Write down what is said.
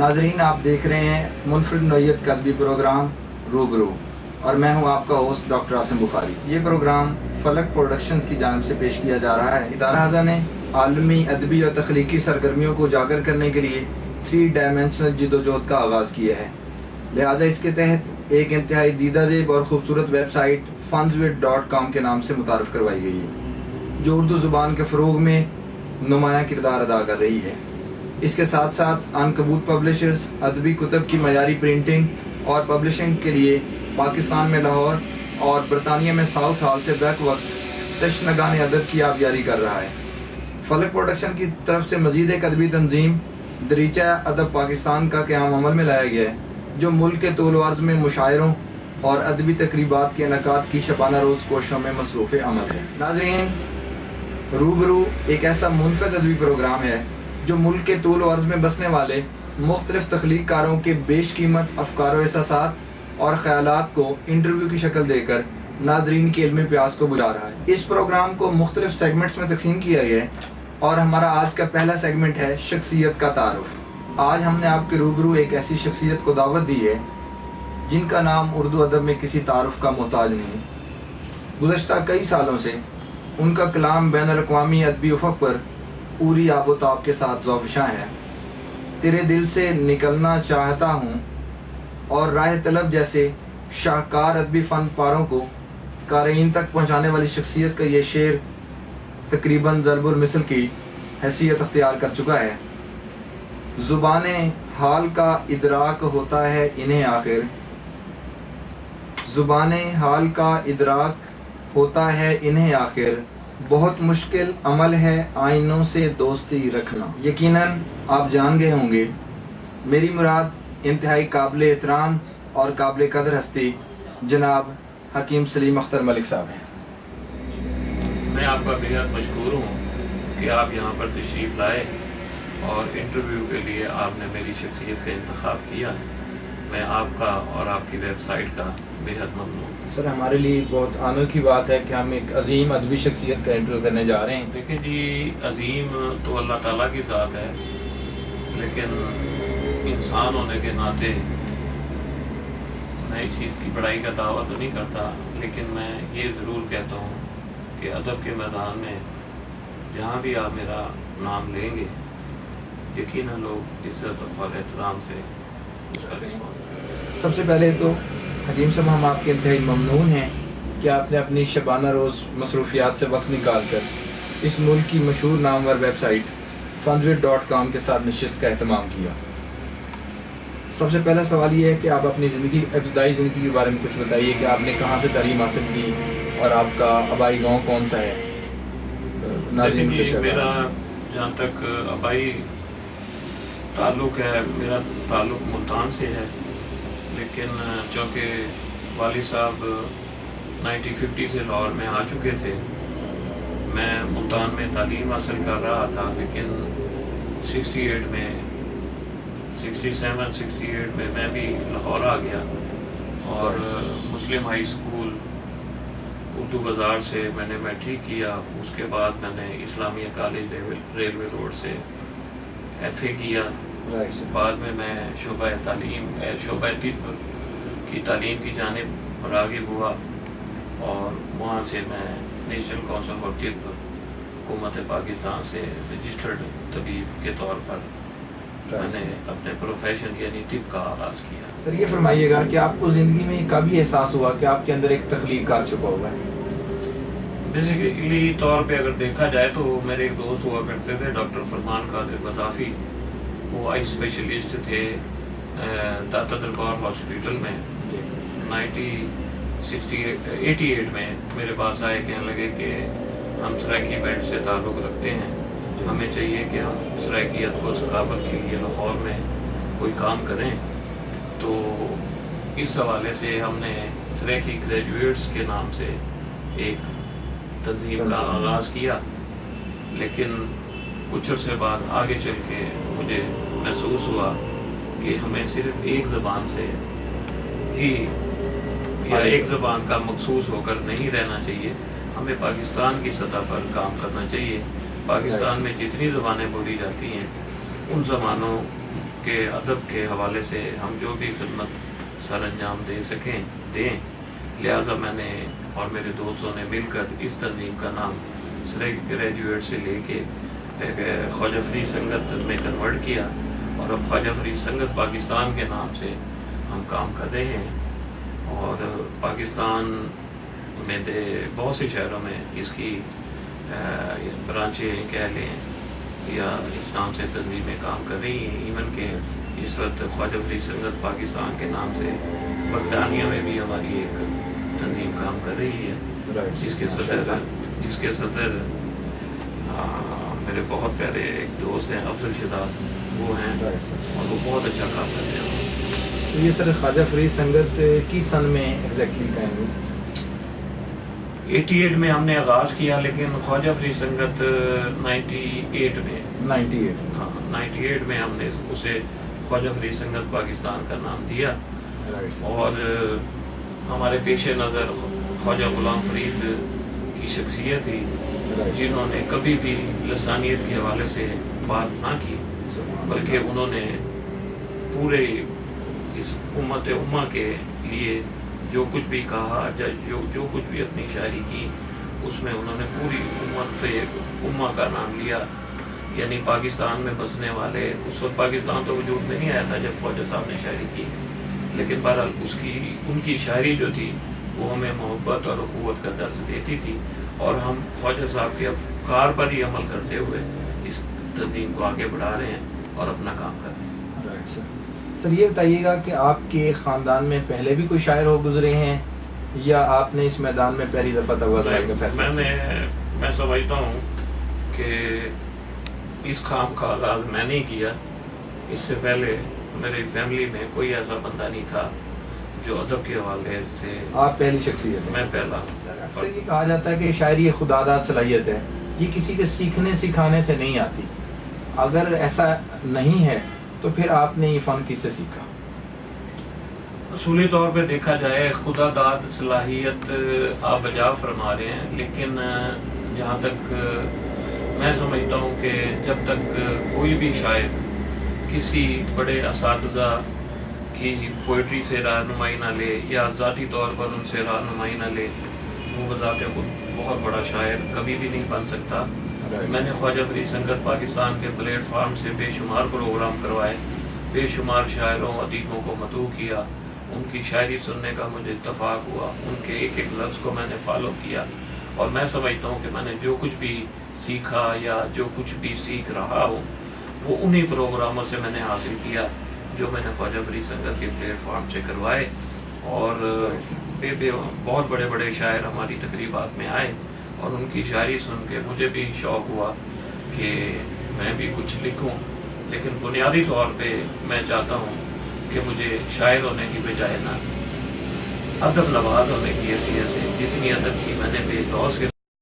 नाजरीन, आप देख रहे हैं मुनफरिद नौइयत का अदबी प्रोग्राम रूबरू और मैं हूं आपका होस्ट डॉक्टर आसिम बुखारी। ये प्रोग्राम फलक प्रोडक्शंस की जानिब से पेश किया जा रहा है। इदारा हज़ा ने आलमी अदबी और तख्लीकी सरगर्मियों को उजागर करने के लिए 3 डायमेंशनल जिदोजहद का आगाज़ किया है। लिहाजा इसके तहत एक इंतहाई दीदा ज़ेब और खूबसूरत वेबसाइट fundswith.com के नाम से मुतारफ़ करवाई गई है, जो उर्दू ज़ुबान के फ़रोग़ में नुमायाँ किरदार अदा कर रही है। इसके साथ साथ अनकबूत पब्लिशर्स अदबी कुतब की मयारी प्रिंटिंग और पब्लिशिंग के लिए पाकिस्तान में लाहौर और बरतानिया में साउथ हॉल से बैक वक्त तशनगान अदब की आबियारी कर रहा है। फलक प्रोडक्शन की तरफ से मजीद एक अदबी तंजीम दरीचा अदब पाकिस्तान का क़याम अमल में लाया गया है, जो मुल्क के तौल अर्ज़ में मुशायरों और अदबी तकरीबात के इनकाद की शबाना रोज़ कोशिशों में मसरूफ़ अमल है। नाज़रीन, रूबरू एक ऐसा मुनफरिद अदबी प्रोग्राम है जो मुल्क के तूल और अर्ज़ में बसने वाले मुख्तलिफ तख्लीक कारों के बेशकीमत अफकार व एहसासात और ख़यालात को इंटरव्यू की शक्ल देकर नाजरीन की इल्मी प्यास को बुझा रहा है। इस प्रोग्राम को मुख्तलिफ सेगमेंट्स में तकसीम किया गया है और हमारा आज का पहला सेगमेंट है शख्सियत का तारुफ। आज हमने आपके रूबरू एक ऐसी शख्सियत को दावत दी है जिनका नाम उर्दू अदब में किसी तारुफ का मोहताज नहीं। गुज़श्ता कई सालों से उनका कलाम बैनुल अक़वामी अदबी उफ़क़ पर पूरी आबोताब के साथ ज़ौफ़िशां है। तेरे दिल से निकलना चाहता हूँ और राह तलब जैसे शाहकार अदबी फ़न पारों को क़ारीन तक पहुँचाने वाली शख्सियत का ये शेर तकरीबन ज़रबुल मिसल की हैसियत अख्तियार कर चुका है। ज़ुबाने हाल का इदराक होता है इन्हें आखिर, ज़ुबाने हाल का इदराक होता है इन्हें आखिर, बहुत मुश्किल अमल है आइनों से दोस्ती रखना। यकीनन आप जान गए होंगे मेरी मुराद इंतहाई काबिल एहतराम और काबिल कदर हस्ती जनाब हकीम सलीम अख्तर मलिक साहब हैं। मैं आपका बेहद मशकूर हूँ कि आप यहाँ पर तशरीफ़ लाए और इंटरव्यू के लिए आपने मेरी शख्सियत का इंतखाब किया। मैं आपका और आपकी वेबसाइट का बेहद ममनून। सर, हमारे लिए बहुत आनंद की बात है कि हम एक अजीम अदबी शख्सियत का इंटरव्यू करने जा रहे हैं। देखिए जी, अजीम तो अल्लाह ताला की ज़ात है, लेकिन इंसान होने के नाते मैं इस चीज़ की बड़ाई का दावा तो नहीं करता, लेकिन मैं ये ज़रूर कहता हूँ कि अदब के मैदान में जहाँ भी आप मेरा नाम लेंगे, यकीनन लोग इज़्ज़त और एहतराम से उसका रिस्पॉन्स करेंगे। सबसे पहले तो हकीम साहब, हम आपके इंतहाई ममनून हैं कि आपने अपनी शबाना रोज़ मसरूफियात से वक्त निकाल कर इस मुल्क की मशहूर नामवर वेबसाइट fundswith.com के साथ नशिस्त का एहतमाम किया। सबसे पहला सवाल ये है कि आप अपनी ज़िंदगी, इब्तदाई ज़िंदगी के बारे में कुछ बताइए कि आपने कहाँ से तालीम हासिल की और आपका आबाई गाँव कौन सा है। मेरा जहाँ तक आबाई ताल्लुक़ है, मेरा ताल्लुक़ मुल्तान से है, लेकिन चूँकि वालिद साहब 1950 से लाहौर में आ चुके थे, मैं मुल्तान में तालीम हासिल कर रहा था, लेकिन 67 में मैं भी लाहौर आ गया और मुस्लिम हाई स्कूल उर्दू बाज़ार से मैंने मैट्रिक किया। उसके बाद मैंने इस्लामिया कॉलेज रेलवे रोड से FA किया। बाद में मैं शोबा तिब की तालीम की जानिब राग़िब हुआ और वहाँ से मैं नेशनल काउंसिल फॉर तिब हुकूमत पाकिस्तान से रजिस्टर्ड तबीब के तौर पर मैंने अपने प्रोफेशन यानी तिब का आगाज़ किया। सर, ये फरमाइएगा कि आपको ज़िंदगी में कभी एहसास हुआ कि आपके अंदर एक तख्लीक कार छुपा हुआ है? बेसिकली तौर पे अगर देखा जाए तो मेरे एक दोस्त हुआ करते थे, डॉक्टर फरमान कादिर गद्दाफी। वो आई स्पेशलिस्ट थे दाता दरबार हॉस्पिटल में। 1988 में मेरे पास आए, कहने लगे कि हम सराइकी बेल्ट से ताल्लुक़ रखते हैं, हमें चाहिए कि हम सराइकियत को सकाफत के लिए लाहौर में कोई काम करें। तो इस हवाले से हमने सराइकी ग्रेजुएट्स के नाम से एक तंजीम का आगाज़ किया, लेकिन कुछ अर्से बाद आगे चल के मुझे महसूस हुआ कि हमें सिर्फ एक ज़बान से ही या एक ज़बान का मखसूस होकर नहीं रहना चाहिए, हमें पाकिस्तान की सतह पर काम करना चाहिए। पाकिस्तान में जितनी ज़बानें बोली जाती हैं उन ज़बानों کے ادب کے حوالے سے ہم جو بھی خدمت سر انجام دے سکیں دیں. لہٰذا میں نے اور میرے دوستوں نے مل کر اس تنظیم کا نام سریکی گریجویٹ سے لے کے خواجہ فرید سنگت میں کنورٹ کیا، اور اب خواجہ فرید سنگت پاکستان کے نام سے ہم کام کر رہے ہیں. اور پاکستان میں بہت سے شہروں میں اس کی برانچیں کہہ لیں یا اس نام سے تنظیمیں کام کر رہی ہیں. ایون کہ اس وقت خواجہ فرید سنگت پاکستان کے نام سے برطانیہ میں بھی ہماری ایک تنظیم کام کر رہی ہے، جس کے صدر میرے بہت پیارے ایک دوست ہیں افضل شہزاد، وہ ہیں اور وہ بہت اچھا کام کرتے ہیں. تو یہ سر خواجہ فرید سنگت کس سن میں ایگزیکٹلی قائم ہوئی؟ 88 میں ہم نے آغاز کیا، لیکن خواجہ فرید سنگت 98 میں 98 میں ہم نے اسے خواجہ فرید سنگت پاکستان کا نام دیا. اور ہمارے پیش نظر خواجہ غلام فرید کی شخصیت تھی جنہوں نے کبھی بھی لسانیت کے حوالے سے بات نہ کی، بلکہ انہوں نے پورے اس امہ کے لیے جو کچھ بھی کہا، جو کچھ بھی اپنی شاعری کی، اس میں انہوں نے پوری امہ کا نام لیا. یعنی پاکستان میں بسنے والے، اس وقت پاکستان تو وجود میں نہیں آیا تھا جب خواجہ صاحب نے شاعری کی، لیکن بہرحال ان کی شاعری جو تھی وہ ہمیں محبت اور اخوت کا درس دیتی تھی، اور ہم خواجہ صاحب کے افکار پر ہی عمل کرتے ہوئے اس تنظیم کو آگے بڑھا رہے ہیں اور اپنا کام کر رہے ہیں. سر یہ بتائیے گا کہ آپ کے خاندان میں پہلے بھی کوئی شاعر ہو گزرے ہیں یا آپ نے اس میدان میں پہلی دفعہ تواضع کا فیصلہ؟ میں سمجھتا ہوں کہ اس کام کا آغاز میں نے کیا. اس سے پہلے میری فیملی میں کوئی ایسا بندہ نہیں تھا جو ادب کے حوالے سے. آپ پہلی شخصیت ہیں؟ میں پہلا. اکثر یہ کہا جاتا ہے کہ شاعری خدا داد صلاحیت ہے، یہ کسی کے سیکھنے سکھانے سے نہیں آتی. اگر ایسا نہیں ہے تو پھر آپ نے یہ فن کس سے سیکھا؟ اصولی طور پہ دیکھا جائے خدا داد صلاحیت آپ بجا فرما رہے ہیں، لیکن جہاں تک میں سمجھتا ہوں کہ جب تک کوئی بھی شاعر کسی بڑے اساتذہ کی پوئٹری سے رہنمائی نہ لے یا ذاتی طور پر ان سے رہنمائی نہ لے، وہ بذات خود بہت بڑا شاعر کبھی بھی نہیں بن سکتا. میں نے خواجہ فرید سنگت پاکستان کے پلیٹ فارم سے بے شمار پروگرام کروائے، بے شمار شاعروں ادیبوں کو مدعو کیا، ان کی شاعری سننے کا مجھے اتفاق ہوا، ان کے ایک ایک لفظ کو میں نے فالو کیا، اور میں سمجھتا ہوں کہ میں نے جو کچھ بھی سیکھا یا جو کچھ بھی سیکھ رہا ہوں وہ انہی پروگراموں سے میں نے حاصل کیا جو میں نے خواجہ فرید سنگت کے پلیٹ فارم سے کروائے. اور بہت بڑے بڑے شاعر ہماری تقریبات میں آئے اور ان کی شاعری سن کے مجھے بھی شوق ہوا کہ میں بھی کچھ لکھوں، لیکن بنیادی طور پہ میں چاہتا ہوں کہ مجھے شاعر ہونے کی بجائے نہ ادب نواز ہونے کی حیثیت سے جتنی ادب کی میں نے بے لوث کے